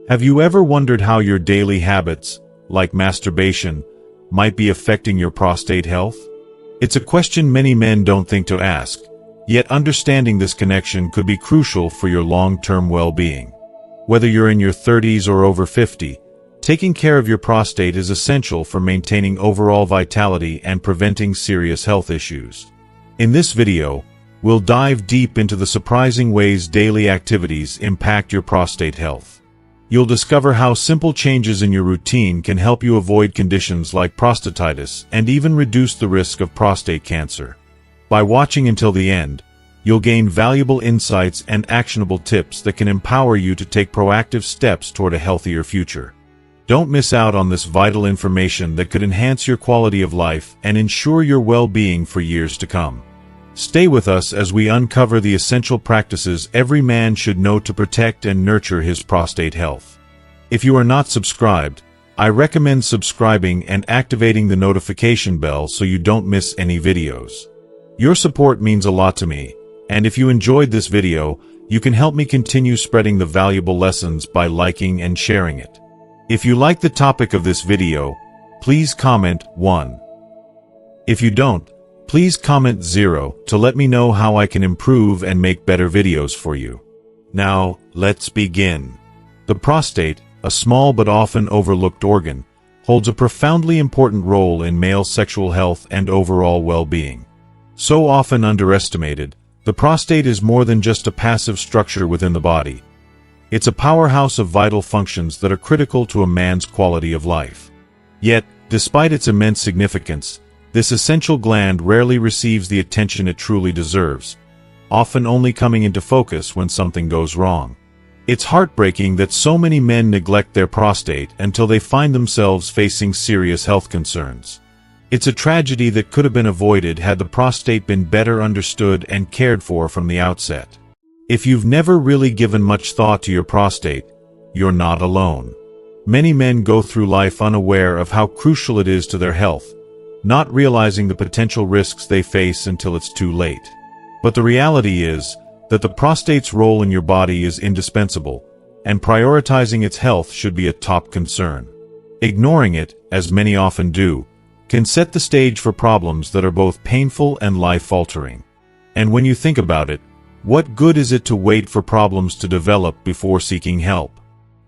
Have you ever wondered how your daily habits, like masturbation, might be affecting your prostate health? It's a question many men don't think to ask, yet understanding this connection could be crucial for your long-term well-being. Whether you're in your 30s or over 50, taking care of your prostate is essential for maintaining overall vitality and preventing serious health issues. In this video, we'll dive deep into the surprising ways daily activities impact your prostate health. You'll discover how simple changes in your routine can help you avoid conditions like prostatitis and even reduce the risk of prostate cancer. By watching until the end, you'll gain valuable insights and actionable tips that can empower you to take proactive steps toward a healthier future. Don't miss out on this vital information that could enhance your quality of life and ensure your well-being for years to come. Stay with us as we uncover the essential practices every man should know to protect and nurture his prostate health. If you are not subscribed, I recommend subscribing and activating the notification bell so you don't miss any videos. Your support means a lot to me, and if you enjoyed this video, you can help me continue spreading the valuable lessons by liking and sharing it. If you like the topic of this video, please comment 1. If you don't, please comment 0 to let me know how I can improve and make better videos for you. Now, let's begin. The prostate, a small but often overlooked organ, holds a profoundly important role in male sexual health and overall well-being. So often underestimated, the prostate is more than just a passive structure within the body. It's a powerhouse of vital functions that are critical to a man's quality of life. Yet, despite its immense significance, this essential gland rarely receives the attention it truly deserves, often only coming into focus when something goes wrong. It's heartbreaking that so many men neglect their prostate until they find themselves facing serious health concerns. It's a tragedy that could have been avoided had the prostate been better understood and cared for from the outset. If you've never really given much thought to your prostate, you're not alone. Many men go through life unaware of how crucial it is to their health, not realizing the potential risks they face until it's too late. But the reality is that the prostate's role in your body is indispensable, and prioritizing its health should be a top concern. Ignoring it, as many often do, can set the stage for problems that are both painful and life-altering. And when you think about it, what good is it to wait for problems to develop before seeking help?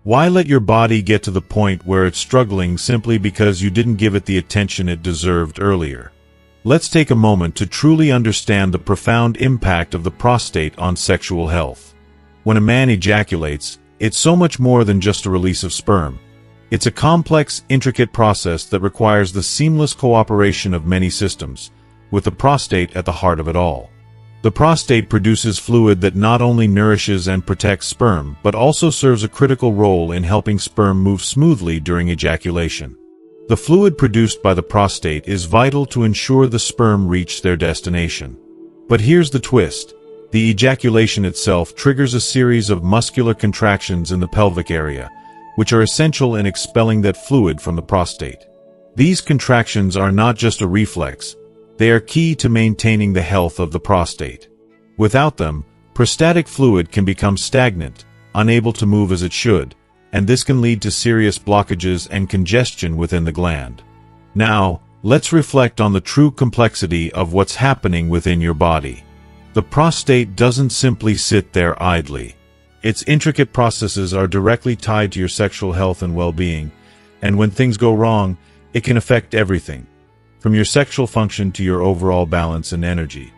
Why let your body get to the point where it's struggling simply because you didn't give it the attention it deserved earlier? Let's take a moment to truly understand the profound impact of the prostate on sexual health. When a man ejaculates, it's so much more than just a release of sperm. It's a complex, intricate process that requires the seamless cooperation of many systems, with the prostate at the heart of it all. The prostate produces fluid that not only nourishes and protects sperm, but also serves a critical role in helping sperm move smoothly during ejaculation. The fluid produced by the prostate is vital to ensure the sperm reach their destination. But here's the twist. The ejaculation itself triggers a series of muscular contractions in the pelvic area, which are essential in expelling that fluid from the prostate. These contractions are not just a reflex. They are key to maintaining the health of the prostate. Without them, prostatic fluid can become stagnant, unable to move as it should, and this can lead to serious blockages and congestion within the gland. Now, let's reflect on the true complexity of what's happening within your body. The prostate doesn't simply sit there idly. Its intricate processes are directly tied to your sexual health and well-being, and when things go wrong, it can affect everything, from your sexual function to your overall balance and energy.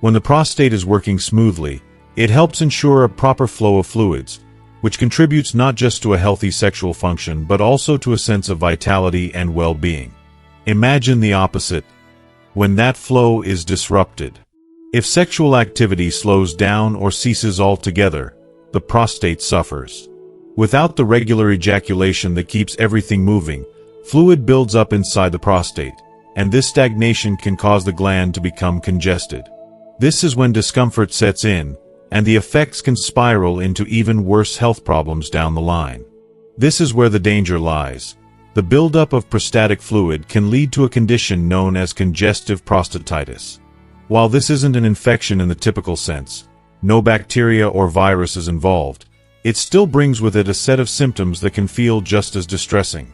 When the prostate is working smoothly, it helps ensure a proper flow of fluids, which contributes not just to a healthy sexual function but also to a sense of vitality and well-being. Imagine the opposite, when that flow is disrupted. If sexual activity slows down or ceases altogether, the prostate suffers. Without the regular ejaculation that keeps everything moving, fluid builds up inside the prostate, and this stagnation can cause the gland to become congested. This is when discomfort sets in, and the effects can spiral into even worse health problems down the line. This is where the danger lies. The buildup of prostatic fluid can lead to a condition known as congestive prostatitis. While this isn't an infection in the typical sense, no bacteria or virus is involved, it still brings with it a set of symptoms that can feel just as distressing.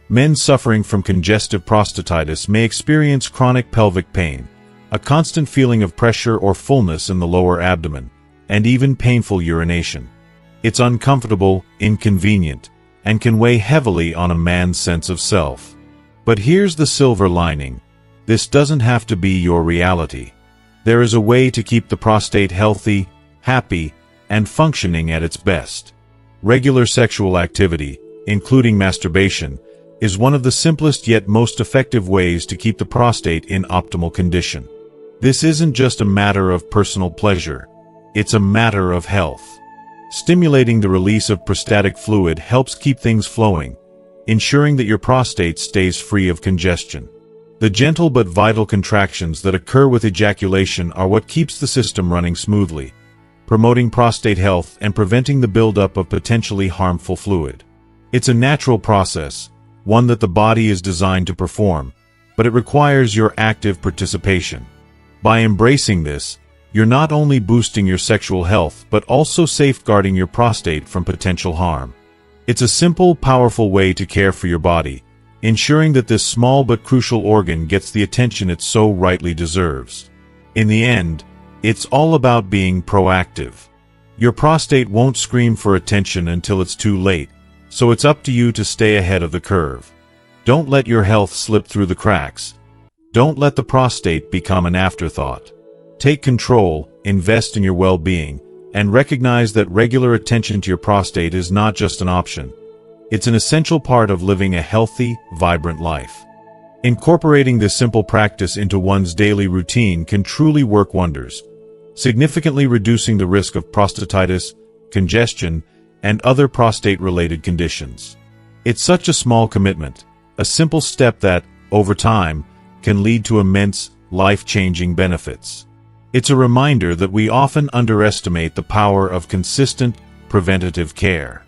Men suffering from congestive prostatitis may experience chronic pelvic pain, a constant feeling of pressure or fullness in the lower abdomen, and even painful urination. It's uncomfortable, inconvenient, and can weigh heavily on a man's sense of self. But here's the silver lining. This doesn't have to be your reality. There is a way to keep the prostate healthy, happy, and functioning at its best. Regular sexual activity, including masturbation, is one of the simplest yet most effective ways to keep the prostate in optimal condition. This isn't just a matter of personal pleasure. It's a matter of health. Stimulating the release of prostatic fluid helps keep things flowing, ensuring that your prostate stays free of congestion. The gentle but vital contractions that occur with ejaculation are what keeps the system running smoothly, promoting prostate health and preventing the buildup of potentially harmful fluid. It's a natural process, one that the body is designed to perform, but it requires your active participation. By embracing this, you're not only boosting your sexual health but also safeguarding your prostate from potential harm. It's a simple, powerful way to care for your body, ensuring that this small but crucial organ gets the attention it so rightly deserves. In the end, it's all about being proactive. Your prostate won't scream for attention until it's too late, so it's up to you to stay ahead of the curve. Don't let your health slip through the cracks. Don't let the prostate become an afterthought. Take control, invest in your well-being, and recognize that regular attention to your prostate is not just an option. It's an essential part of living a healthy, vibrant life. Incorporating this simple practice into one's daily routine can truly work wonders, significantly reducing the risk of prostatitis, congestion, and other prostate-related conditions. It's such a small commitment, a simple step that, over time, can lead to immense, life-changing benefits. It's a reminder that we often underestimate the power of consistent, preventative care.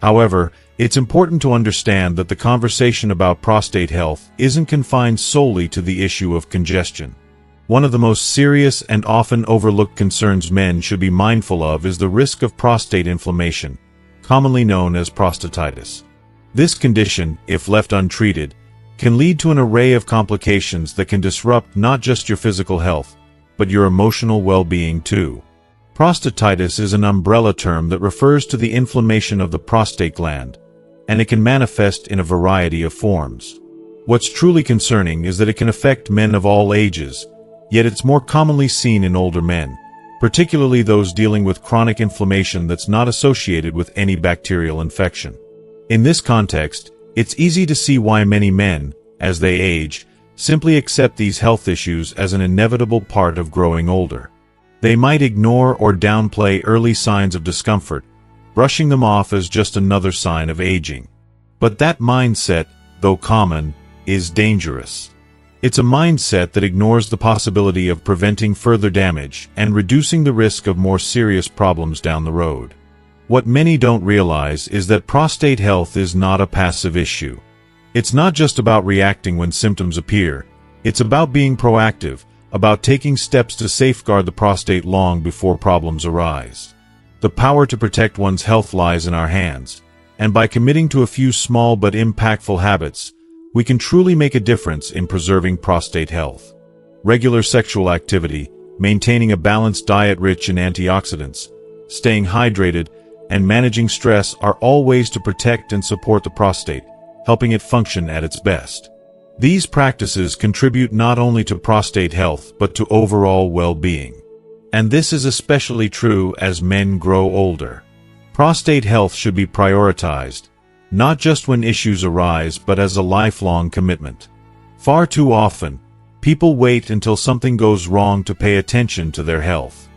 However, it's important to understand that the conversation about prostate health isn't confined solely to the issue of congestion. One of the most serious and often overlooked concerns men should be mindful of is the risk of prostate inflammation, commonly known as prostatitis. This condition, if left untreated, can lead to an array of complications that can disrupt not just your physical health, but your emotional well-being too. Prostatitis is an umbrella term that refers to the inflammation of the prostate gland, and it can manifest in a variety of forms. What's truly concerning is that it can affect men of all ages, yet it's more commonly seen in older men, particularly those dealing with chronic inflammation that's not associated with any bacterial infection. In this context, it's easy to see why many men, as they age, simply accept these health issues as an inevitable part of growing older. They might ignore or downplay early signs of discomfort, brushing them off as just another sign of aging. But that mindset, though common, is dangerous. It's a mindset that ignores the possibility of preventing further damage and reducing the risk of more serious problems down the road. What many don't realize is that prostate health is not a passive issue. It's not just about reacting when symptoms appear. It's about being proactive, about taking steps to safeguard the prostate long before problems arise. The power to protect one's health lies in our hands, and by committing to a few small but impactful habits, we can truly make a difference in preserving prostate health. Regular sexual activity, maintaining a balanced diet rich in antioxidants, staying hydrated, and managing stress are all ways to protect and support the prostate, helping it function at its best. These practices contribute not only to prostate health but to overall well-being. And this is especially true as men grow older. Prostate health should be prioritized, not just when issues arise but as a lifelong commitment. Far too often, people wait until something goes wrong to pay attention to their health.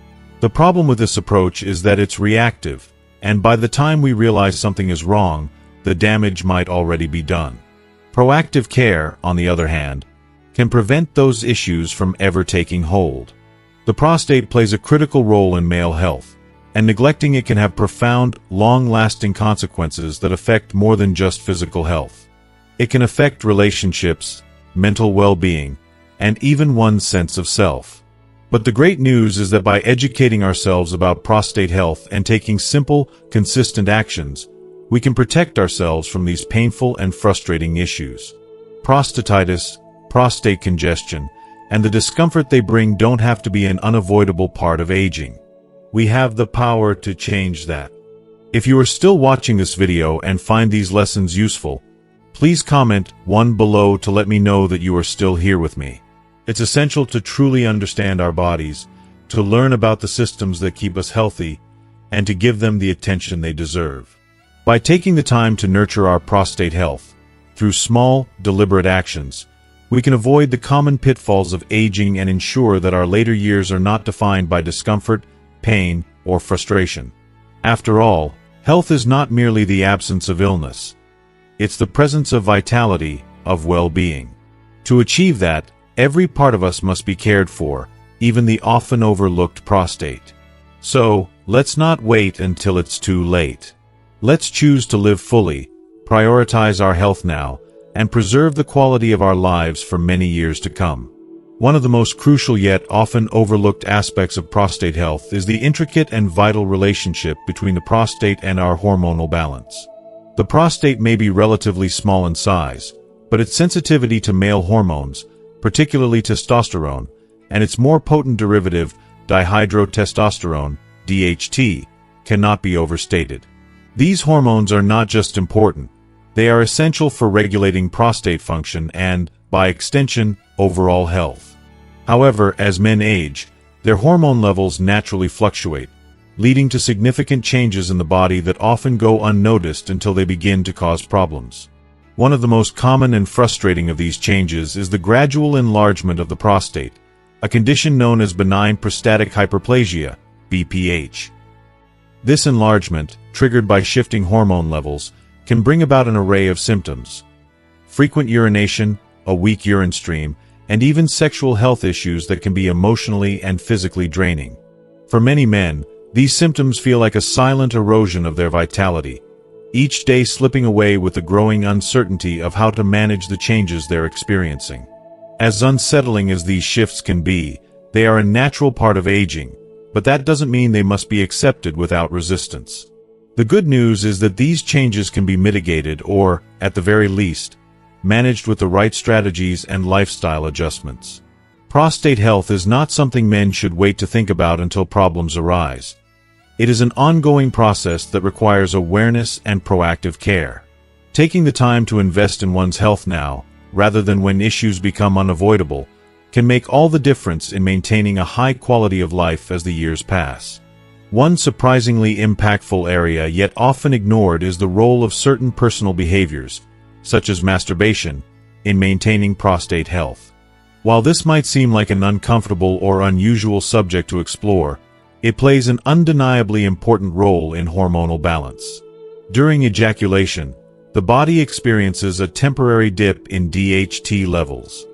The problem with this approach is that it's reactive, and by the time we realize something is wrong, the damage might already be done. Proactive care, on the other hand, can prevent those issues from ever taking hold. The prostate plays a critical role in male health, and neglecting it can have profound, long-lasting consequences that affect more than just physical health. It can affect relationships, mental well-being, and even one's sense of self. But the great news is that by educating ourselves about prostate health and taking simple, consistent actions, we can protect ourselves from these painful and frustrating issues. Prostatitis, prostate congestion, and the discomfort they bring don't have to be an unavoidable part of aging. We have the power to change that. If you are still watching this video and find these lessons useful, please comment 1 below to let me know that you are still here with me. It's essential to truly understand our bodies, to learn about the systems that keep us healthy, and to give them the attention they deserve. By taking the time to nurture our prostate health, through small, deliberate actions, we can avoid the common pitfalls of aging and ensure that our later years are not defined by discomfort, pain, or frustration. After all, health is not merely the absence of illness. It's the presence of vitality, of well-being. To achieve that, every part of us must be cared for, even the often overlooked prostate. So, let's not wait until it's too late. Let's choose to live fully, prioritize our health now, and preserve the quality of our lives for many years to come. One of the most crucial yet often overlooked aspects of prostate health is the intricate and vital relationship between the prostate and our hormonal balance. The prostate may be relatively small in size, but its sensitivity to male hormones, particularly testosterone, and its more potent derivative, dihydrotestosterone, DHT, cannot be overstated. These hormones are not just important, they are essential for regulating prostate function and, by extension, overall health. However, as men age, their hormone levels naturally fluctuate, leading to significant changes in the body that often go unnoticed until they begin to cause problems. One of the most common and frustrating of these changes is the gradual enlargement of the prostate, a condition known as benign prostatic hyperplasia, BPH. This enlargement, triggered by shifting hormone levels, can bring about an array of symptoms. Frequent urination, a weak urine stream, and even sexual health issues that can be emotionally and physically draining. For many men, these symptoms feel like a silent erosion of their vitality, each day slipping away with the growing uncertainty of how to manage the changes they're experiencing. As unsettling as these shifts can be, they are a natural part of aging, but that doesn't mean they must be accepted without resistance. The good news is that these changes can be mitigated or, at the very least, managed with the right strategies and lifestyle adjustments. Prostate health is not something men should wait to think about until problems arise. It is an ongoing process that requires awareness and proactive care. Taking the time to invest in one's health now, rather than when issues become unavoidable, can make all the difference in maintaining a high quality of life as the years pass. One surprisingly impactful area yet often ignored is the role of certain personal behaviors, such as masturbation, in maintaining prostate health. While this might seem like an uncomfortable or unusual subject to explore, it plays an undeniably important role in hormonal balance. During ejaculation, the body experiences a temporary dip in DHT levels.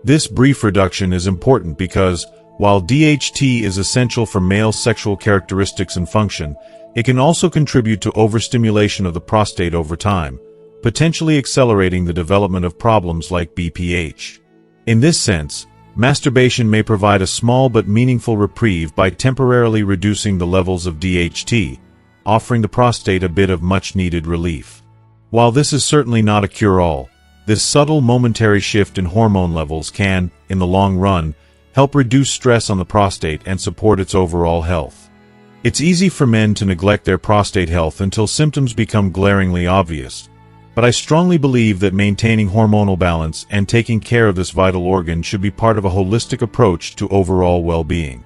This brief reduction is important because, while DHT is essential for male sexual characteristics and function, it can also contribute to overstimulation of the prostate over time, potentially accelerating the development of problems like BPH. In this sense, masturbation may provide a small but meaningful reprieve by temporarily reducing the levels of DHT, offering the prostate a bit of much-needed relief. While this is certainly not a cure-all, this subtle momentary shift in hormone levels can, in the long run, help reduce stress on the prostate and support its overall health. It's easy for men to neglect their prostate health until symptoms become glaringly obvious, but I strongly believe that maintaining hormonal balance and taking care of this vital organ should be part of a holistic approach to overall well-being.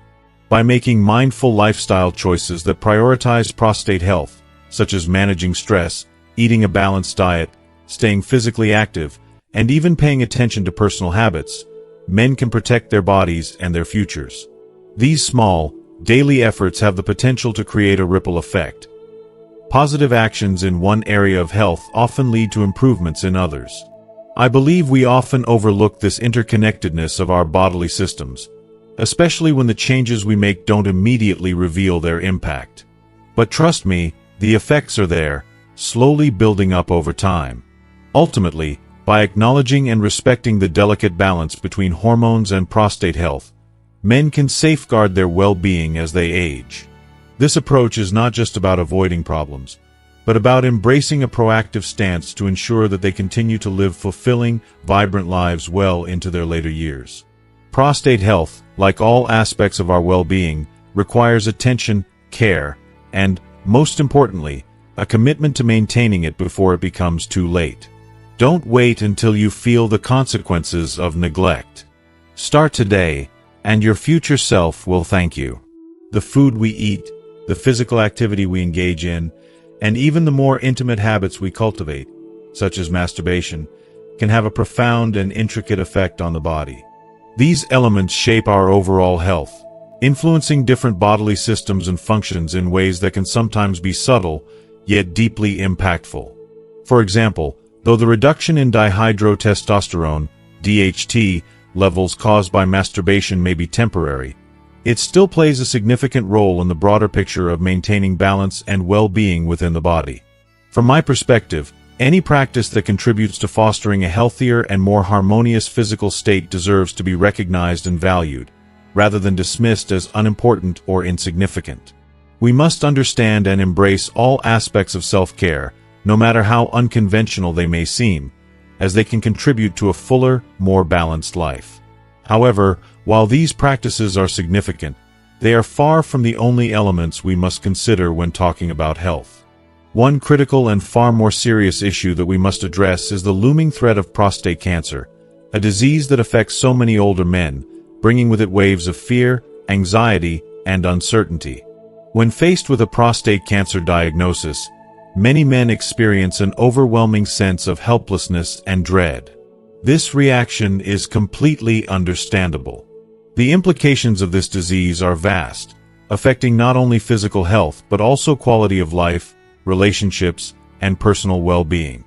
By making mindful lifestyle choices that prioritize prostate health, such as managing stress, eating a balanced diet, staying physically active, and even paying attention to personal habits, men can protect their bodies and their futures. These small, daily efforts have the potential to create a ripple effect. Positive actions in one area of health often lead to improvements in others. I believe we often overlook this interconnectedness of our bodily systems, especially when the changes we make don't immediately reveal their impact. But trust me, the effects are there, slowly building up over time. Ultimately, by acknowledging and respecting the delicate balance between hormones and prostate health, men can safeguard their well-being as they age. This approach is not just about avoiding problems, but about embracing a proactive stance to ensure that they continue to live fulfilling, vibrant lives well into their later years. Prostate health, like all aspects of our well-being, requires attention, care, and, most importantly, a commitment to maintaining it before it becomes too late. Don't wait until you feel the consequences of neglect. Start today, and your future self will thank you. The food we eat, the physical activity we engage in, and even the more intimate habits we cultivate, such as masturbation, can have a profound and intricate effect on the body. These elements shape our overall health, influencing different bodily systems and functions in ways that can sometimes be subtle, yet deeply impactful. For example, though the reduction in dihydrotestosterone, DHT, levels caused by masturbation may be temporary, it still plays a significant role in the broader picture of maintaining balance and well-being within the body. From my perspective, any practice that contributes to fostering a healthier and more harmonious physical state deserves to be recognized and valued, rather than dismissed as unimportant or insignificant. We must understand and embrace all aspects of self-care, no matter how unconventional they may seem, as they can contribute to a fuller, more balanced life. However, while these practices are significant, they are far from the only elements we must consider when talking about health. One critical and far more serious issue that we must address is the looming threat of prostate cancer, a disease that affects so many older men, bringing with it waves of fear, anxiety, and uncertainty. When faced with a prostate cancer diagnosis, many men experience an overwhelming sense of helplessness and dread. This reaction is completely understandable. The implications of this disease are vast, affecting not only physical health but also quality of life, relationships, and personal well-being.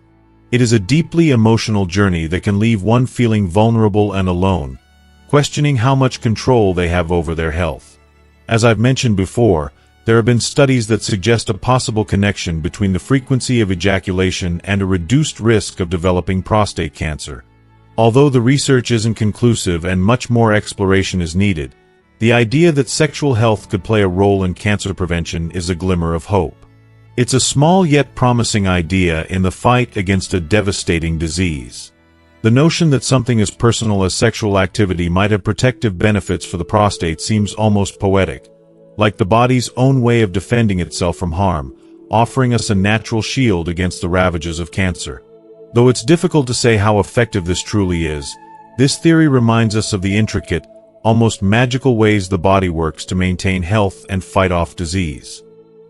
It is a deeply emotional journey that can leave one feeling vulnerable and alone, questioning how much control they have over their health. As I've mentioned before, there have been studies that suggest a possible connection between the frequency of ejaculation and a reduced risk of developing prostate cancer. Although the research isn't conclusive and much more exploration is needed, the idea that sexual health could play a role in cancer prevention is a glimmer of hope. It's a small yet promising idea in the fight against a devastating disease. The notion that something as personal as sexual activity might have protective benefits for the prostate seems almost poetic, like the body's own way of defending itself from harm, offering us a natural shield against the ravages of cancer. Though it's difficult to say how effective this truly is, this theory reminds us of the intricate, almost magical ways the body works to maintain health and fight off disease.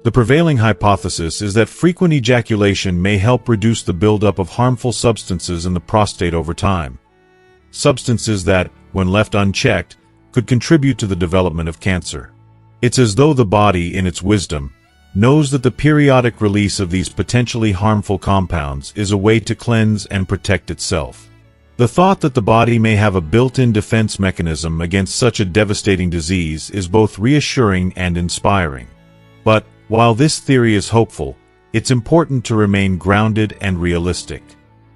The prevailing hypothesis is that frequent ejaculation may help reduce the buildup of harmful substances in the prostate over time. Substances that, when left unchecked, could contribute to the development of cancer. It's as though the body, in its wisdom, knows that the periodic release of these potentially harmful compounds is a way to cleanse and protect itself. The thought that the body may have a built-in defense mechanism against such a devastating disease is both reassuring and inspiring. But, while this theory is hopeful, it's important to remain grounded and realistic.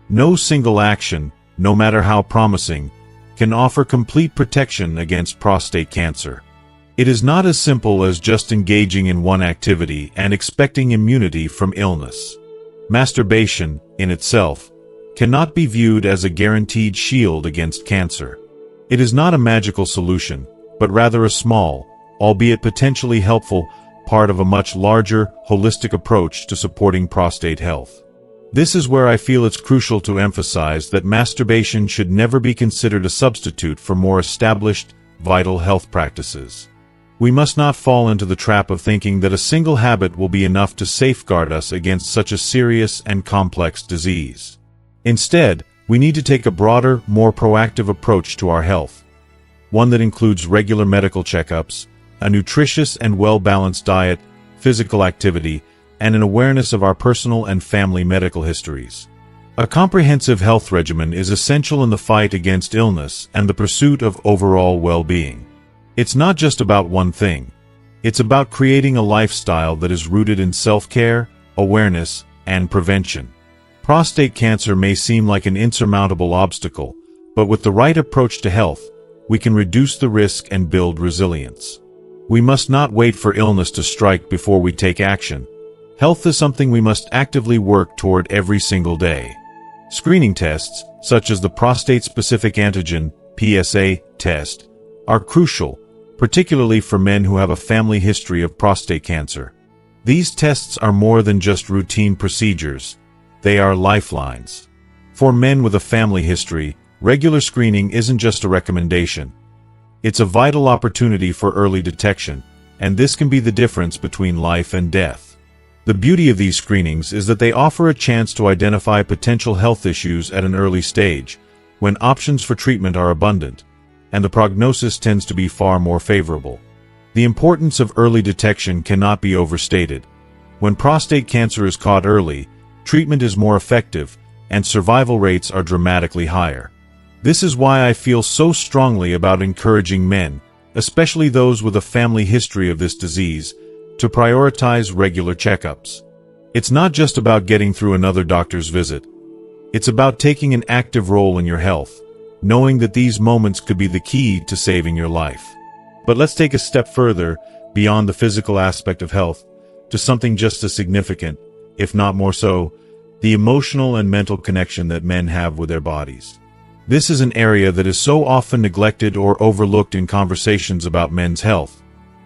No single action, no matter how promising, can offer complete protection against prostate cancer. It is not as simple as just engaging in one activity and expecting immunity from illness. Masturbation, in itself, cannot be viewed as a guaranteed shield against cancer. It is not a magical solution, but rather a small, albeit potentially helpful, part of a much larger, holistic approach to supporting prostate health. This is where I feel it's crucial to emphasize that masturbation should never be considered a substitute for more established, vital health practices. We must not fall into the trap of thinking that a single habit will be enough to safeguard us against such a serious and complex disease. Instead, we need to take a broader, more proactive approach to our health, one that includes regular medical checkups, a nutritious and well-balanced diet, physical activity, and an awareness of our personal and family medical histories. A comprehensive health regimen is essential in the fight against illness and the pursuit of overall well-being. It's not just about one thing. It's about creating a lifestyle that is rooted in self-care, awareness, and prevention. Prostate cancer may seem like an insurmountable obstacle, but with the right approach to health, we can reduce the risk and build resilience. We must not wait for illness to strike before we take action. Health is something we must actively work toward every single day. Screening tests, such as the prostate-specific antigen (PSA) test, are crucial, particularly for men who have a family history of prostate cancer. These tests are more than just routine procedures. They are lifelines. For men with a family history, regular screening isn't just a recommendation. It's a vital opportunity for early detection, and this can be the difference between life and death. The beauty of these screenings is that they offer a chance to identify potential health issues at an early stage, when options for treatment are abundant, and the prognosis tends to be far more favorable. The importance of early detection cannot be overstated. When prostate cancer is caught early, treatment is more effective, and survival rates are dramatically higher. This is why I feel so strongly about encouraging men, especially those with a family history of this disease, to prioritize regular checkups. It's not just about getting through another doctor's visit. It's about taking an active role in your health, knowing that these moments could be the key to saving your life. But let's take a step further, beyond the physical aspect of health, to something just as significant, if not more so, the emotional and mental connection that men have with their bodies. This is an area that is so often neglected or overlooked in conversations about men's health,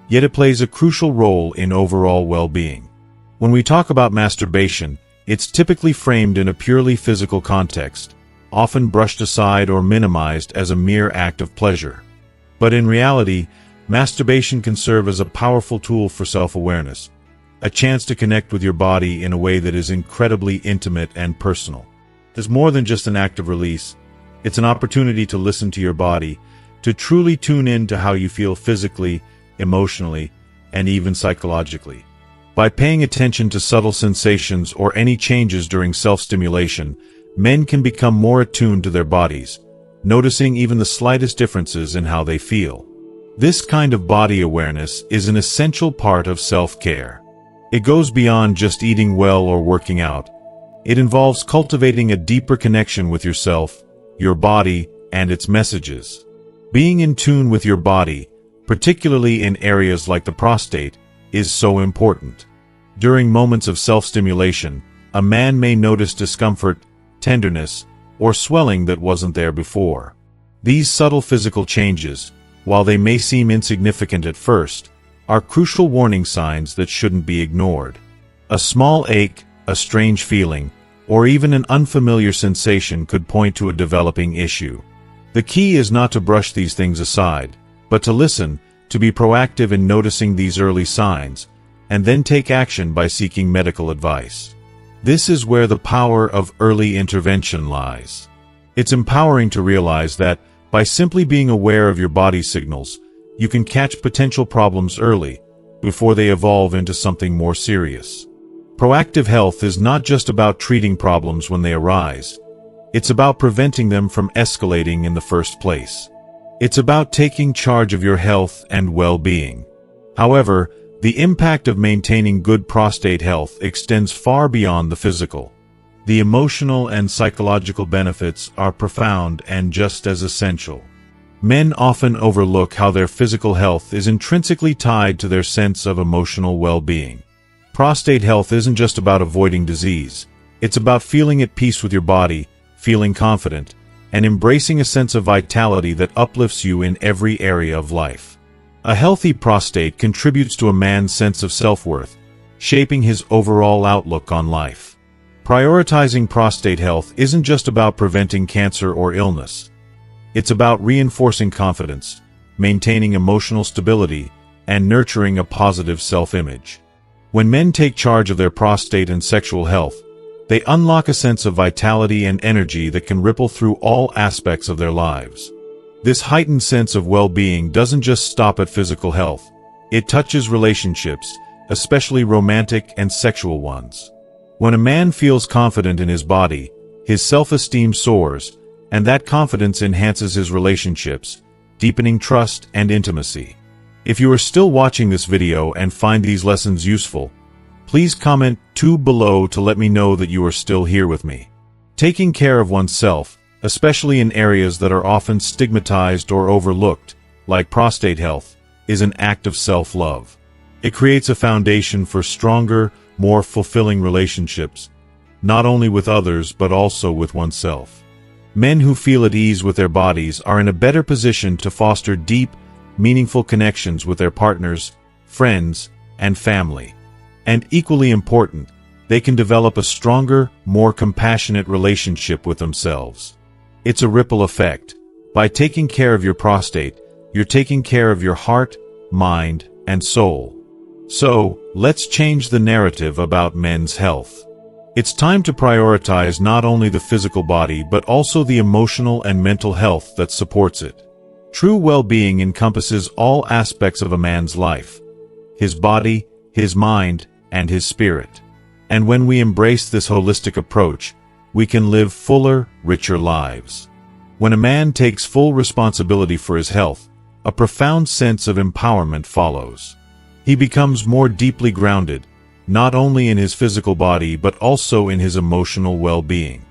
yet it plays a crucial role in overall well-being. When we talk about masturbation, it's typically framed in a purely physical context, often brushed aside or minimized as a mere act of pleasure. But in reality, masturbation can serve as a powerful tool for self-awareness, a chance to connect with your body in a way that is incredibly intimate and personal. It's more than just an act of release. It's an opportunity to listen to your body, to truly tune in to how you feel physically, emotionally, and even psychologically. By paying attention to subtle sensations or any changes during self-stimulation, men can become more attuned to their bodies, noticing even the slightest differences in how they feel. This kind of body awareness is an essential part of self-care. It goes beyond just eating well or working out. It involves cultivating a deeper connection with yourself, your body, and its messages. Being in tune with your body, particularly in areas like the prostate, is so important. During moments of self-stimulation, a man may notice discomfort, tenderness, or swelling that wasn't there before. These subtle physical changes, while they may seem insignificant at first, are crucial warning signs that shouldn't be ignored. A small ache, a strange feeling, or even an unfamiliar sensation could point to a developing issue. The key is not to brush these things aside, but to listen, to be proactive in noticing these early signs, and then take action by seeking medical advice. This is where the power of early intervention lies. It's empowering to realize that, by simply being aware of your body's signals, you can catch potential problems early, before they evolve into something more serious. Proactive health is not just about treating problems when they arise. It's about preventing them from escalating in the first place. It's about taking charge of your health and well-being. However, the impact of maintaining good prostate health extends far beyond the physical. The emotional and psychological benefits are profound and just as essential. Men often overlook how their physical health is intrinsically tied to their sense of emotional well-being. Prostate health isn't just about avoiding disease. It's about feeling at peace with your body, feeling confident, and embracing a sense of vitality that uplifts you in every area of life. A healthy prostate contributes to a man's sense of self-worth, shaping his overall outlook on life. Prioritizing prostate health isn't just about preventing cancer or illness. It's about reinforcing confidence, maintaining emotional stability, and nurturing a positive self-image. When men take charge of their prostate and sexual health, they unlock a sense of vitality and energy that can ripple through all aspects of their lives. This heightened sense of well-being doesn't just stop at physical health. It touches relationships, especially romantic and sexual ones. When a man feels confident in his body, his self-esteem soars, and that confidence enhances his relationships, deepening trust and intimacy. If you are still watching this video and find these lessons useful, please comment 2 below to let me know that you are still here with me. Taking care of oneself, especially in areas that are often stigmatized or overlooked, like prostate health, is an act of self-love. It creates a foundation for stronger, more fulfilling relationships, not only with others but also with oneself. Men who feel at ease with their bodies are in a better position to foster deep, meaningful connections with their partners, friends, and family. And equally important, they can develop a stronger, more compassionate relationship with themselves. It's a ripple effect. By taking care of your prostate, you're taking care of your heart, mind, and soul. So, let's change the narrative about men's health. It's time to prioritize not only the physical body but also the emotional and mental health that supports it. True well-being encompasses all aspects of a man's life: his body, his mind, and his spirit. And when we embrace this holistic approach, we can live fuller, richer lives. When a man takes full responsibility for his health, a profound sense of empowerment follows. He becomes more deeply grounded, not only in his physical body but also in his emotional well-being.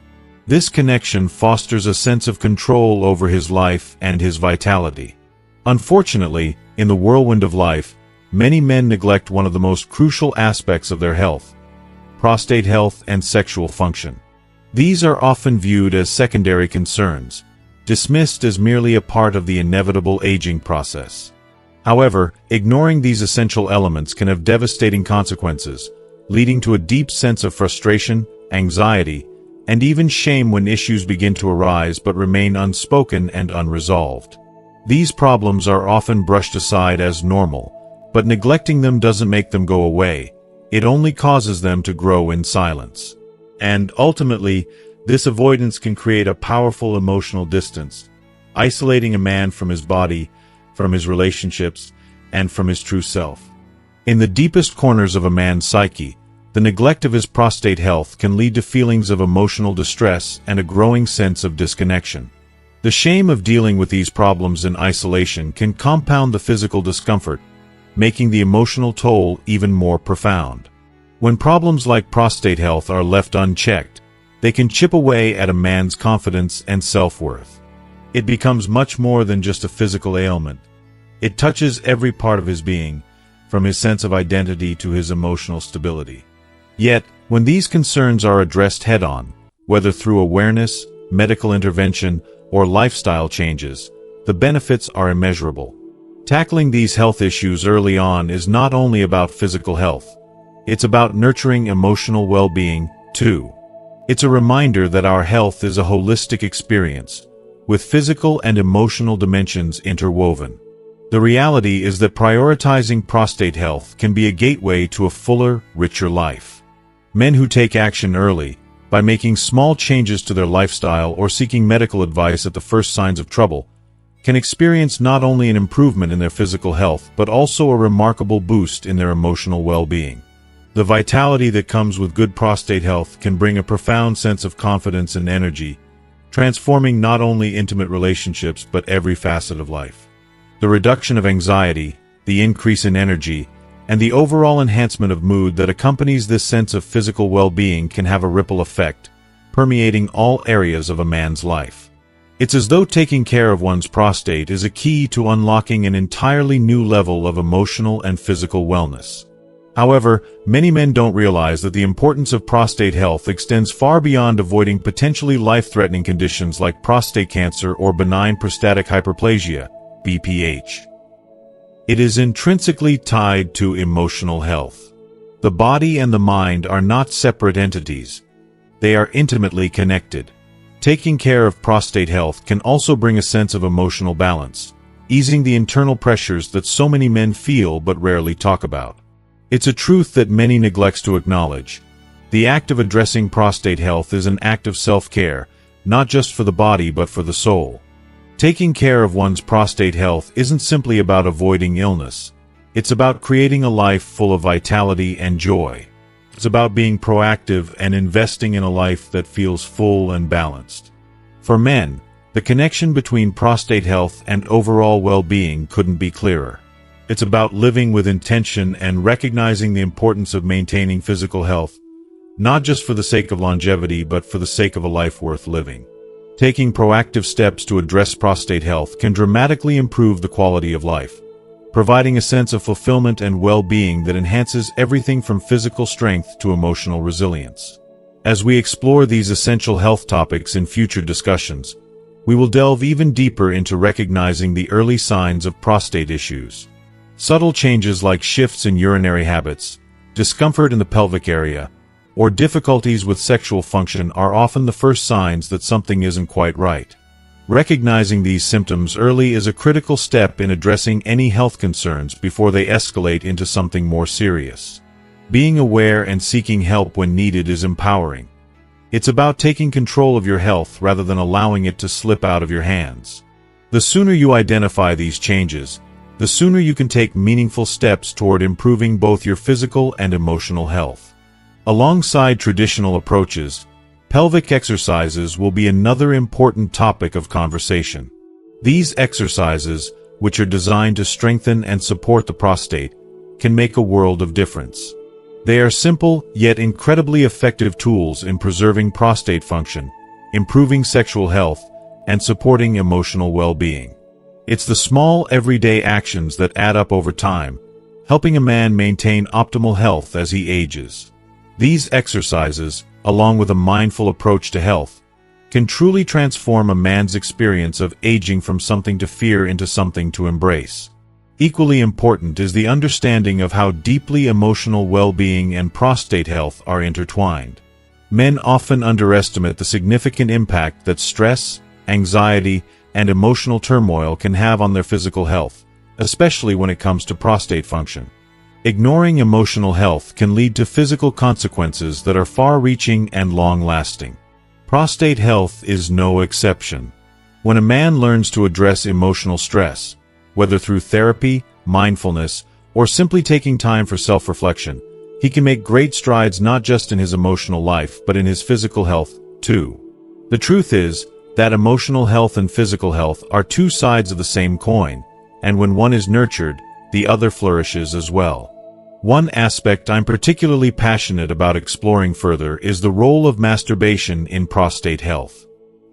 This connection fosters a sense of control over his life and his vitality. Unfortunately, in the whirlwind of life, many men neglect one of the most crucial aspects of their health: prostate health and sexual function. These are often viewed as secondary concerns, dismissed as merely a part of the inevitable aging process. However, ignoring these essential elements can have devastating consequences, leading to a deep sense of frustration, anxiety, and even shame when issues begin to arise but remain unspoken and unresolved. These problems are often brushed aside as normal, but neglecting them doesn't make them go away. It only causes them to grow in silence. And ultimately, this avoidance can create a powerful emotional distance, isolating a man from his body, from his relationships, and from his true self. In the deepest corners of a man's psyche, the neglect of his prostate health can lead to feelings of emotional distress and a growing sense of disconnection. The shame of dealing with these problems in isolation can compound the physical discomfort, making the emotional toll even more profound. When problems like prostate health are left unchecked, they can chip away at a man's confidence and self-worth. It becomes much more than just a physical ailment. It touches every part of his being, from his sense of identity to his emotional stability. Yet, when these concerns are addressed head-on, whether through awareness, medical intervention, or lifestyle changes, the benefits are immeasurable. Tackling these health issues early on is not only about physical health. It's about nurturing emotional well-being, too. It's a reminder that our health is a holistic experience, with physical and emotional dimensions interwoven. The reality is that prioritizing prostate health can be a gateway to a fuller, richer life. Men who take action early, by making small changes to their lifestyle or seeking medical advice at the first signs of trouble, can experience not only an improvement in their physical health but also a remarkable boost in their emotional well-being. The vitality that comes with good prostate health can bring a profound sense of confidence and energy, transforming not only intimate relationships but every facet of life. The reduction of anxiety, the increase in energy, and the overall enhancement of mood that accompanies this sense of physical well-being can have a ripple effect, permeating all areas of a man's life. It's as though taking care of one's prostate is a key to unlocking an entirely new level of emotional and physical wellness. However, many men don't realize that the importance of prostate health extends far beyond avoiding potentially life-threatening conditions like prostate cancer or benign prostatic hyperplasia, BPH. It is intrinsically tied to emotional health. The body and the mind are not separate entities. They are intimately connected. Taking care of prostate health can also bring a sense of emotional balance, easing the internal pressures that so many men feel but rarely talk about. It's a truth that many neglects to acknowledge. The act of addressing prostate health is an act of self-care, not just for the body but for the soul. Taking care of one's prostate health isn't simply about avoiding illness. It's about creating a life full of vitality and joy. It's about being proactive and investing in a life that feels full and balanced. For men, the connection between prostate health and overall well-being couldn't be clearer. It's about living with intention and recognizing the importance of maintaining physical health, not just for the sake of longevity but for the sake of a life worth living. Taking proactive steps to address prostate health can dramatically improve the quality of life, providing a sense of fulfillment and well-being that enhances everything from physical strength to emotional resilience. As we explore these essential health topics in future discussions, we will delve even deeper into recognizing the early signs of prostate issues. Subtle changes like shifts in urinary habits, discomfort in the pelvic area, or difficulties with sexual function are often the first signs that something isn't quite right. Recognizing these symptoms early is a critical step in addressing any health concerns before they escalate into something more serious. Being aware and seeking help when needed is empowering. It's about taking control of your health rather than allowing it to slip out of your hands. The sooner you identify these changes, the sooner you can take meaningful steps toward improving both your physical and emotional health. Alongside traditional approaches, pelvic exercises will be another important topic of conversation. These exercises, which are designed to strengthen and support the prostate, can make a world of difference. They are simple, yet incredibly effective tools in preserving prostate function, improving sexual health, and supporting emotional well-being. It's the small, everyday actions that add up over time, helping a man maintain optimal health as he ages. These exercises, along with a mindful approach to health, can truly transform a man's experience of aging from something to fear into something to embrace. Equally important is the understanding of how deeply emotional well-being and prostate health are intertwined. Men often underestimate the significant impact that stress, anxiety, and emotional turmoil can have on their physical health, especially when it comes to prostate function. Ignoring emotional health can lead to physical consequences that are far-reaching and long-lasting. Prostate health is no exception. When a man learns to address emotional stress, whether through therapy, mindfulness, or simply taking time for self-reflection, he can make great strides not just in his emotional life but in his physical health, too. The truth is that emotional health and physical health are two sides of the same coin, and when one is nurtured, the other flourishes as well. One aspect I'm particularly passionate about exploring further is the role of masturbation in prostate health.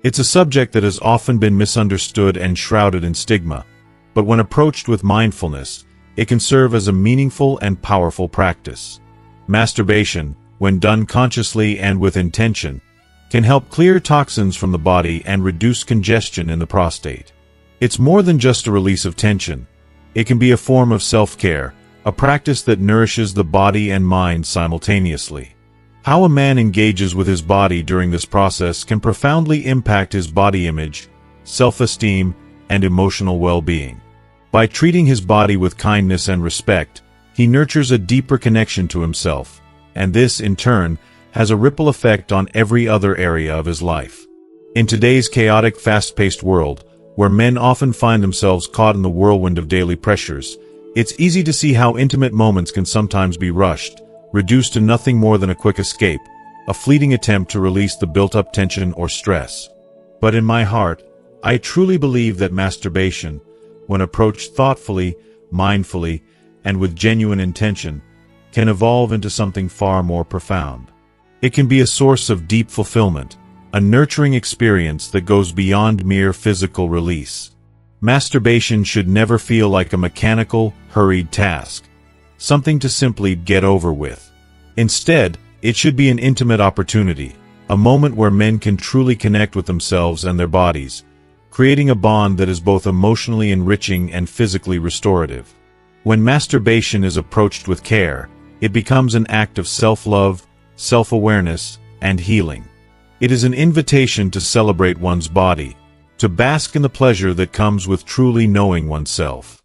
It's a subject that has often been misunderstood and shrouded in stigma, but when approached with mindfulness, it can serve as a meaningful and powerful practice. Masturbation, when done consciously and with intention, can help clear toxins from the body and reduce congestion in the prostate. It's more than just a release of tension. It can be a form of self-care, a practice that nourishes the body and mind simultaneously. How a man engages with his body during this process can profoundly impact his body image, self-esteem, and emotional well-being. By treating his body with kindness and respect, he nurtures a deeper connection to himself, and this, in turn, has a ripple effect on every other area of his life. In today's chaotic, fast-paced world, where men often find themselves caught in the whirlwind of daily pressures, it's easy to see how intimate moments can sometimes be rushed, reduced to nothing more than a quick escape, a fleeting attempt to release the built-up tension or stress. But in my heart, I truly believe that masturbation, when approached thoughtfully, mindfully, and with genuine intention, can evolve into something far more profound. It can be a source of deep fulfillment, a nurturing experience that goes beyond mere physical release. Masturbation should never feel like a mechanical, hurried task, something to simply get over with. Instead, it should be an intimate opportunity, a moment where men can truly connect with themselves and their bodies, creating a bond that is both emotionally enriching and physically restorative. When masturbation is approached with care, it becomes an act of self-love, self-awareness, and healing. It is an invitation to celebrate one's body, to bask in the pleasure that comes with truly knowing oneself.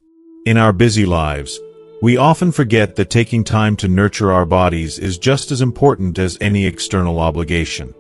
In our busy lives, we often forget that taking time to nurture our bodies is just as important as any external obligation.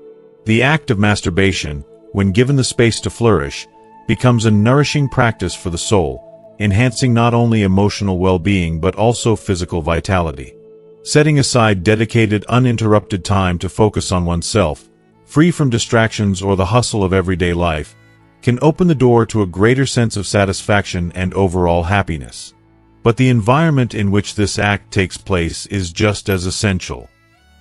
The act of masturbation, when given the space to flourish, becomes a nourishing practice for the soul, enhancing not only emotional well-being but also physical vitality. Setting aside dedicated, uninterrupted time to focus on oneself, free from distractions or the hustle of everyday life, can open the door to a greater sense of satisfaction and overall happiness. But the environment in which this act takes place is just as essential.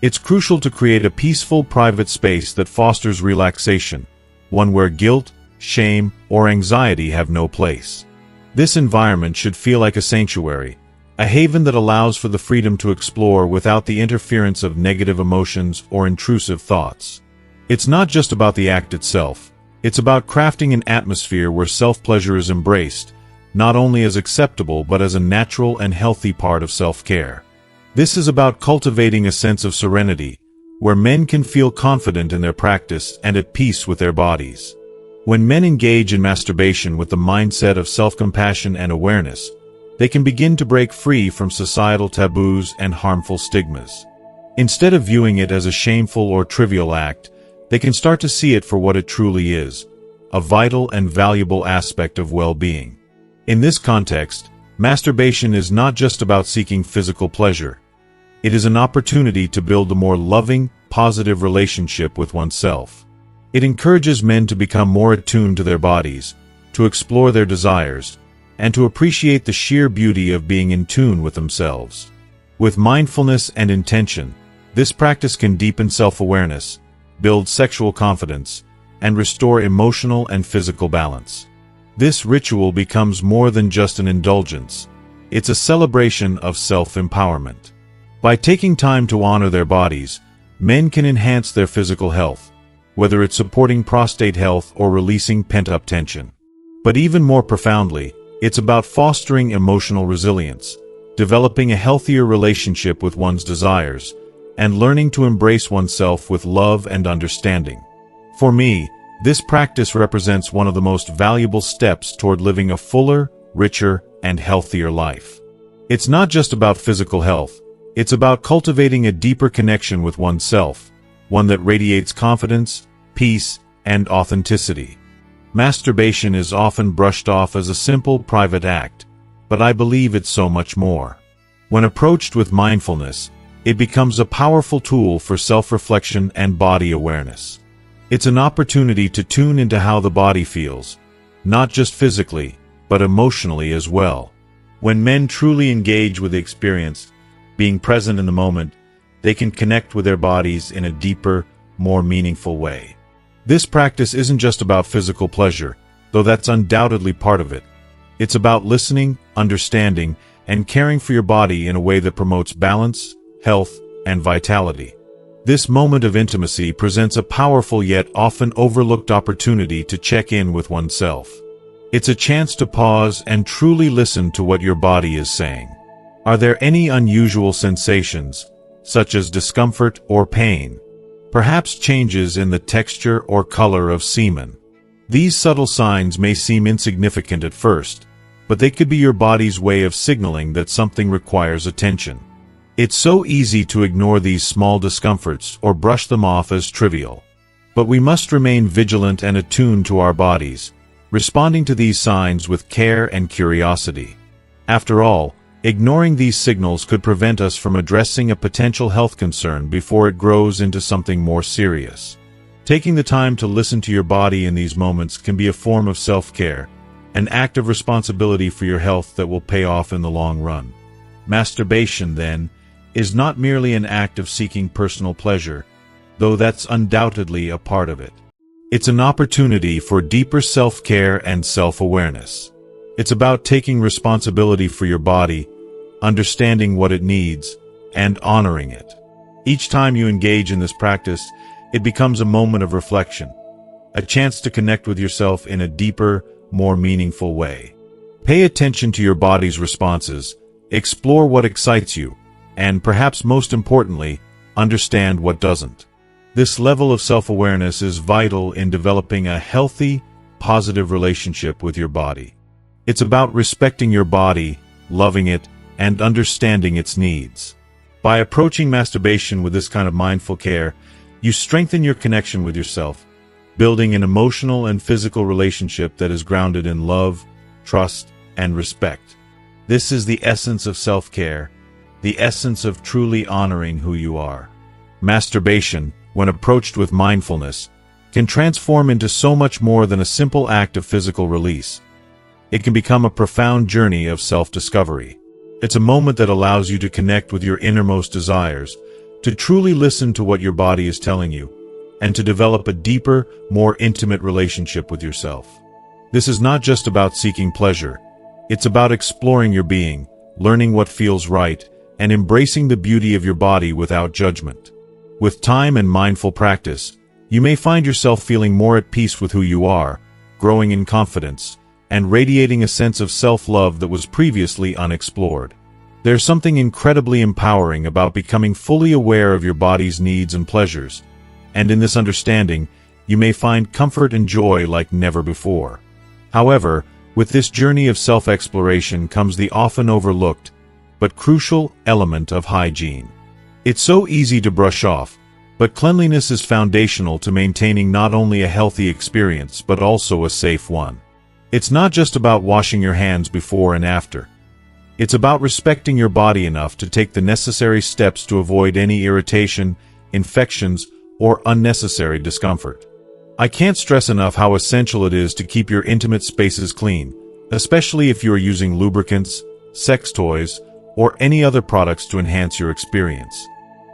It's crucial to create a peaceful, private space that fosters relaxation, one where guilt, shame, or anxiety have no place. This environment should feel like a sanctuary, a haven that allows for the freedom to explore without the interference of negative emotions or intrusive thoughts. It's not just about the act itself, it's about crafting an atmosphere where self-pleasure is embraced, not only as acceptable but as a natural and healthy part of self-care. This is about cultivating a sense of serenity, where men can feel confident in their practice and at peace with their bodies. When men engage in masturbation with the mindset of self-compassion and awareness, they can begin to break free from societal taboos and harmful stigmas. Instead of viewing it as a shameful or trivial act, they can start to see it for what it truly is, a vital and valuable aspect of well-being. In this context, masturbation is not just about seeking physical pleasure. It is an opportunity to build a more loving, positive relationship with oneself. It encourages men to become more attuned to their bodies, to explore their desires, and to appreciate the sheer beauty of being in tune with themselves. With mindfulness and intention, this practice can deepen self-awareness, build sexual confidence, and restore emotional and physical balance. This ritual becomes more than just an indulgence. It's a celebration of self-empowerment. By taking time to honor their bodies, men can enhance their physical health, whether it's supporting prostate health or releasing pent-up tension. But even more profoundly, it's about fostering emotional resilience, developing a healthier relationship with one's desires, and learning to embrace oneself with love and understanding. For me, this practice represents one of the most valuable steps toward living a fuller, richer, and healthier life. It's not just about physical health, it's about cultivating a deeper connection with oneself, one that radiates confidence, peace, and authenticity. Masturbation is often brushed off as a simple, private act, but I believe it's so much more. When approached with mindfulness, it becomes a powerful tool for self-reflection and body awareness. It's an opportunity to tune into how the body feels, not just physically, but emotionally as well. When men truly engage with the experience, being present in the moment, they can connect with their bodies in a deeper, more meaningful way. This practice isn't just about physical pleasure, though that's undoubtedly part of it. It's about listening, understanding, and caring for your body in a way that promotes balance, health, and vitality. This moment of intimacy presents a powerful yet often overlooked opportunity to check in with oneself. It's a chance to pause and truly listen to what your body is saying. Are there any unusual sensations, such as discomfort or pain? Perhaps changes in the texture or color of semen. These subtle signs may seem insignificant at first, but they could be your body's way of signaling that something requires attention. It's so easy to ignore these small discomforts or brush them off as trivial. But we must remain vigilant and attuned to our bodies, responding to these signs with care and curiosity. After all, ignoring these signals could prevent us from addressing a potential health concern before it grows into something more serious. Taking the time to listen to your body in these moments can be a form of self-care, an act of responsibility for your health that will pay off in the long run. Masturbation, then, is not merely an act of seeking personal pleasure, though that's undoubtedly a part of it. It's an opportunity for deeper self-care and self-awareness. It's about taking responsibility for your body, understanding what it needs, and honoring it. Each time you engage in this practice, it becomes a moment of reflection, a chance to connect with yourself in a deeper, more meaningful way. Pay attention to your body's responses, explore what excites you, and perhaps most importantly, understand what doesn't. This level of self-awareness is vital in developing a healthy, positive relationship with your body. It's about respecting your body, loving it, and understanding its needs. By approaching masturbation with this kind of mindful care, you strengthen your connection with yourself, building an emotional and physical relationship that is grounded in love, trust, and respect. This is the essence of self-care, the essence of truly honoring who you are. Masturbation, when approached with mindfulness, can transform into so much more than a simple act of physical release. It can become a profound journey of self-discovery. It's a moment that allows you to connect with your innermost desires, to truly listen to what your body is telling you, and to develop a deeper, more intimate relationship with yourself. This is not just about seeking pleasure. It's about exploring your being, learning what feels right, and embracing the beauty of your body without judgment. With time and mindful practice, you may find yourself feeling more at peace with who you are, growing in confidence, and radiating a sense of self-love that was previously unexplored. There's something incredibly empowering about becoming fully aware of your body's needs and pleasures, and in this understanding, you may find comfort and joy like never before. However, with this journey of self-exploration comes the often overlooked, but crucial element of hygiene. It's so easy to brush off, but cleanliness is foundational to maintaining not only a healthy experience but also a safe one. It's not just about washing your hands before and after. It's about respecting your body enough to take the necessary steps to avoid any irritation, infections, or unnecessary discomfort. I can't stress enough how essential it is to keep your intimate spaces clean, especially if you are using lubricants, sex toys, or any other products to enhance your experience.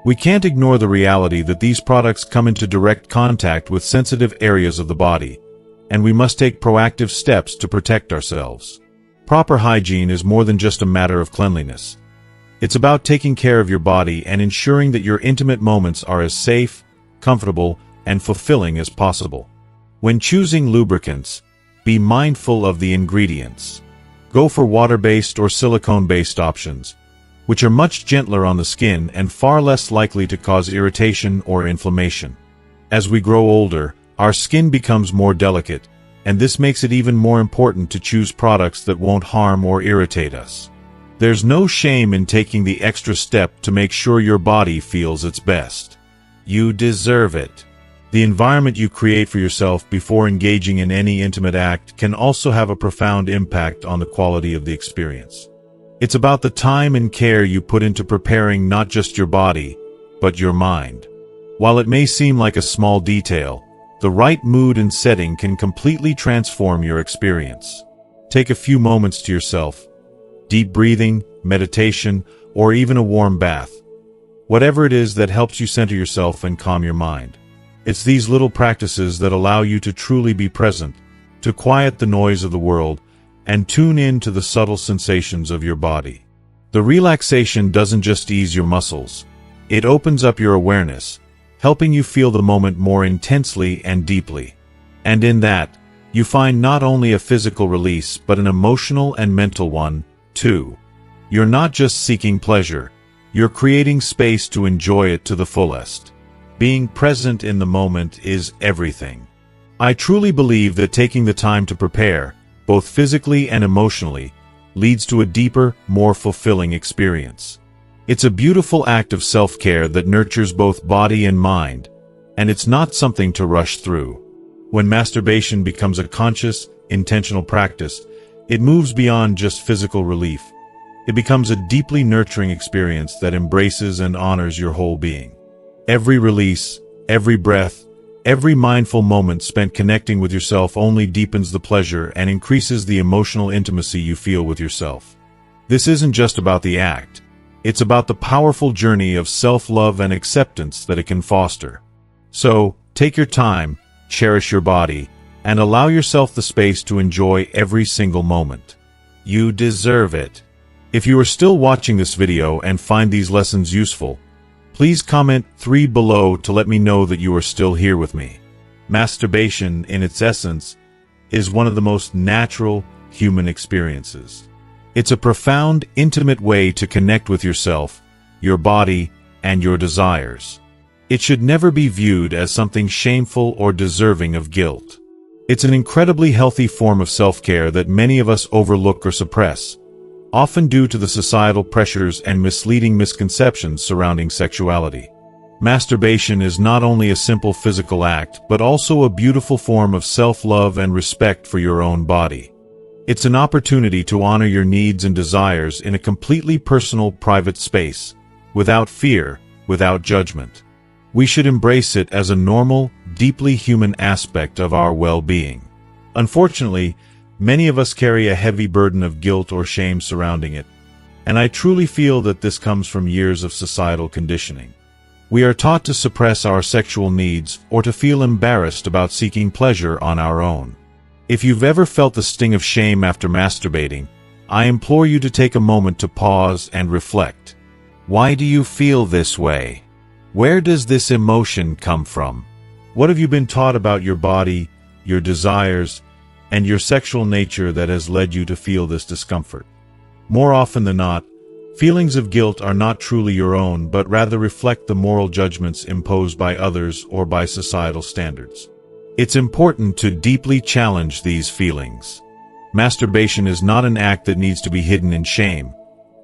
We can't ignore the reality that these products come into direct contact with sensitive areas of the body, and we must take proactive steps to protect ourselves. Proper hygiene is more than just a matter of cleanliness. It's about taking care of your body and ensuring that your intimate moments are as safe, comfortable, and fulfilling as possible. When choosing lubricants, be mindful of the ingredients. Go for water-based or silicone-based options, which are much gentler on the skin and far less likely to cause irritation or inflammation. As we grow older, our skin becomes more delicate, and this makes it even more important to choose products that won't harm or irritate us. There's no shame in taking the extra step to make sure your body feels its best. You deserve it. The environment you create for yourself before engaging in any intimate act can also have a profound impact on the quality of the experience. It's about the time and care you put into preparing not just your body, but your mind. While it may seem like a small detail, the right mood and setting can completely transform your experience. Take a few moments to yourself. Deep breathing, meditation, or even a warm bath. Whatever it is that helps you center yourself and calm your mind. It's these little practices that allow you to truly be present, to quiet the noise of the world, and tune in to the subtle sensations of your body. The relaxation doesn't just ease your muscles. It opens up your awareness, helping you feel the moment more intensely and deeply. And in that, you find not only a physical release but an emotional and mental one, too. You're not just seeking pleasure, you're creating space to enjoy it to the fullest. Being present in the moment is everything. I truly believe that taking the time to prepare, both physically and emotionally, leads to a deeper, more fulfilling experience. It's a beautiful act of self-care that nurtures both body and mind, and it's not something to rush through. When masturbation becomes a conscious, intentional practice, it moves beyond just physical relief. It becomes a deeply nurturing experience that embraces and honors your whole being. Every release, every breath, every mindful moment spent connecting with yourself only deepens the pleasure and increases the emotional intimacy you feel with yourself. This isn't just about the act. It's about the powerful journey of self-love and acceptance that it can foster. So, take your time, cherish your body, and allow yourself the space to enjoy every single moment. You deserve it. If you are still watching this video and find these lessons useful, please comment 3 below to let me know that you are still here with me. Masturbation, in its essence, is one of the most natural human experiences. It's a profound, intimate way to connect with yourself, your body, and your desires. It should never be viewed as something shameful or deserving of guilt. It's an incredibly healthy form of self-care that many of us overlook or suppress, often due to the societal pressures and misleading misconceptions surrounding sexuality. Masturbation is not only a simple physical act, but also a beautiful form of self-love and respect for your own body. It's an opportunity to honor your needs and desires in a completely personal, private space, without fear, without judgment. We should embrace it as a normal, deeply human aspect of our well-being. Unfortunately, many of us carry a heavy burden of guilt or shame surrounding it, and I truly feel that this comes from years of societal conditioning. We are taught to suppress our sexual needs or to feel embarrassed about seeking pleasure on our own. If you've ever felt the sting of shame after masturbating, I implore you to take a moment to pause and reflect. Why do you feel this way? Where does this emotion come from? What have you been taught about your body, your desires, and your sexual nature that has led you to feel this discomfort? More often than not, feelings of guilt are not truly your own, but rather reflect the moral judgments imposed by others or by societal standards. It's important to deeply challenge these feelings. Masturbation is not an act that needs to be hidden in shame.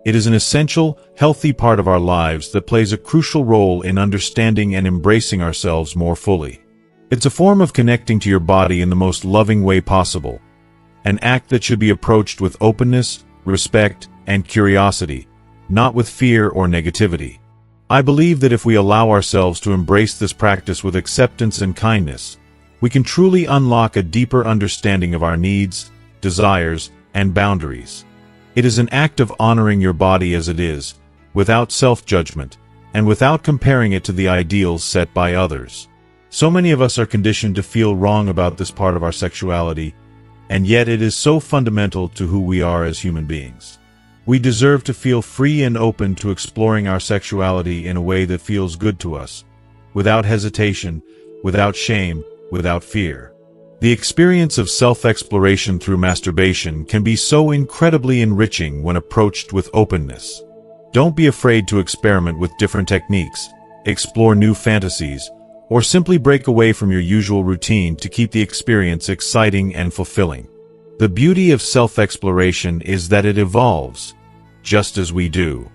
It is an essential, healthy part of our lives that plays a crucial role in understanding and embracing ourselves more fully. It's a form of connecting to your body in the most loving way possible, an act that should be approached with openness, respect, and curiosity, not with fear or negativity. I believe that if we allow ourselves to embrace this practice with acceptance and kindness, we can truly unlock a deeper understanding of our needs, desires, and boundaries. It is an act of honoring your body as it is, without self-judgment, and without comparing it to the ideals set by others. So many of us are conditioned to feel wrong about this part of our sexuality, and yet it is so fundamental to who we are as human beings. We deserve to feel free and open to exploring our sexuality in a way that feels good to us, without hesitation, without shame, without fear. The experience of self-exploration through masturbation can be so incredibly enriching when approached with openness. Don't be afraid to experiment with different techniques, explore new fantasies, or simply break away from your usual routine to keep the experience exciting and fulfilling. The beauty of self-exploration is that it evolves, just as we do.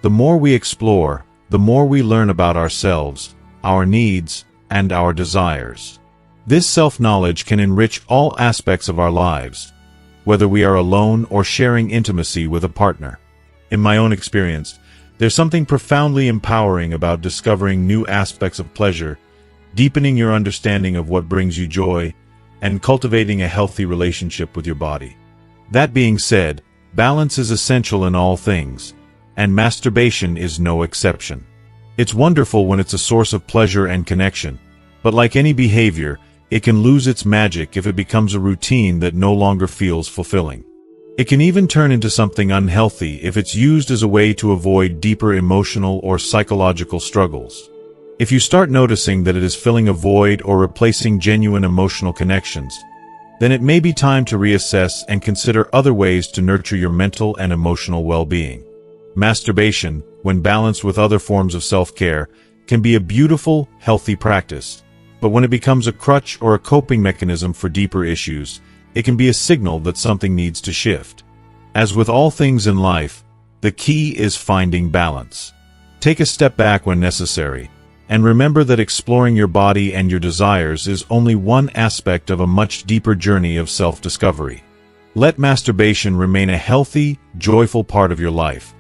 The more we explore, the more we learn about ourselves, our needs, and our desires. This self-knowledge can enrich all aspects of our lives, whether we are alone or sharing intimacy with a partner. In my own experience, there's something profoundly empowering about discovering new aspects of pleasure, deepening your understanding of what brings you joy, and cultivating a healthy relationship with your body. That being said, balance is essential in all things, and masturbation is no exception. It's wonderful when it's a source of pleasure and connection, but like any behavior, it can lose its magic if it becomes a routine that no longer feels fulfilling. It can even turn into something unhealthy if it's used as a way to avoid deeper emotional or psychological struggles. If you start noticing that it is filling a void or replacing genuine emotional connections, then it may be time to reassess and consider other ways to nurture your mental and emotional well-being. Masturbation, when balanced with other forms of self-care, can be a beautiful, healthy practice. But when it becomes a crutch or a coping mechanism for deeper issues, it can be a signal that something needs to shift. As with all things in life, the key is finding balance. Take a step back when necessary, and remember that exploring your body and your desires is only one aspect of a much deeper journey of self-discovery. Let masturbation remain a healthy, joyful part of your life,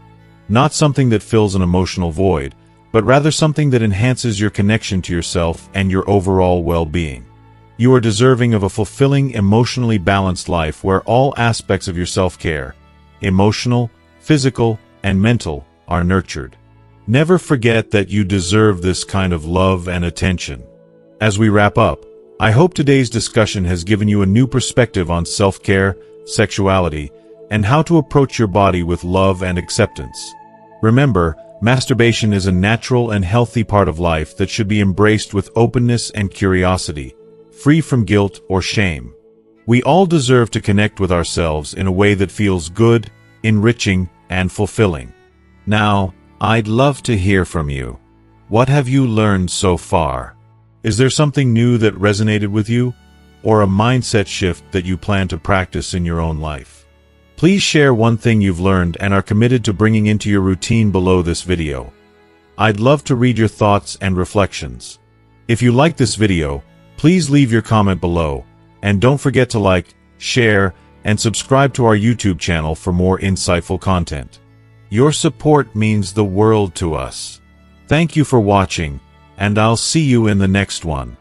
not something that fills an emotional void, but rather something that enhances your connection to yourself and your overall well-being. You are deserving of a fulfilling, emotionally balanced life where all aspects of your self-care, emotional, physical, and mental, are nurtured. Never forget that you deserve this kind of love and attention. As we wrap up, I hope today's discussion has given you a new perspective on self-care, sexuality, and how to approach your body with love and acceptance. Remember, masturbation is a natural and healthy part of life that should be embraced with openness and curiosity, free from guilt or shame. We all deserve to connect with ourselves in a way that feels good, enriching, and fulfilling. Now, I'd love to hear from you. What have you learned so far? Is there something new that resonated with you, or a mindset shift that you plan to practice in your own life? Please share one thing you've learned and are committed to bringing into your routine below this video. I'd love to read your thoughts and reflections. If you like this video, please leave your comment below, and don't forget to like, share, and subscribe to our YouTube channel for more insightful content. Your support means the world to us. Thank you for watching, and I'll see you in the next one.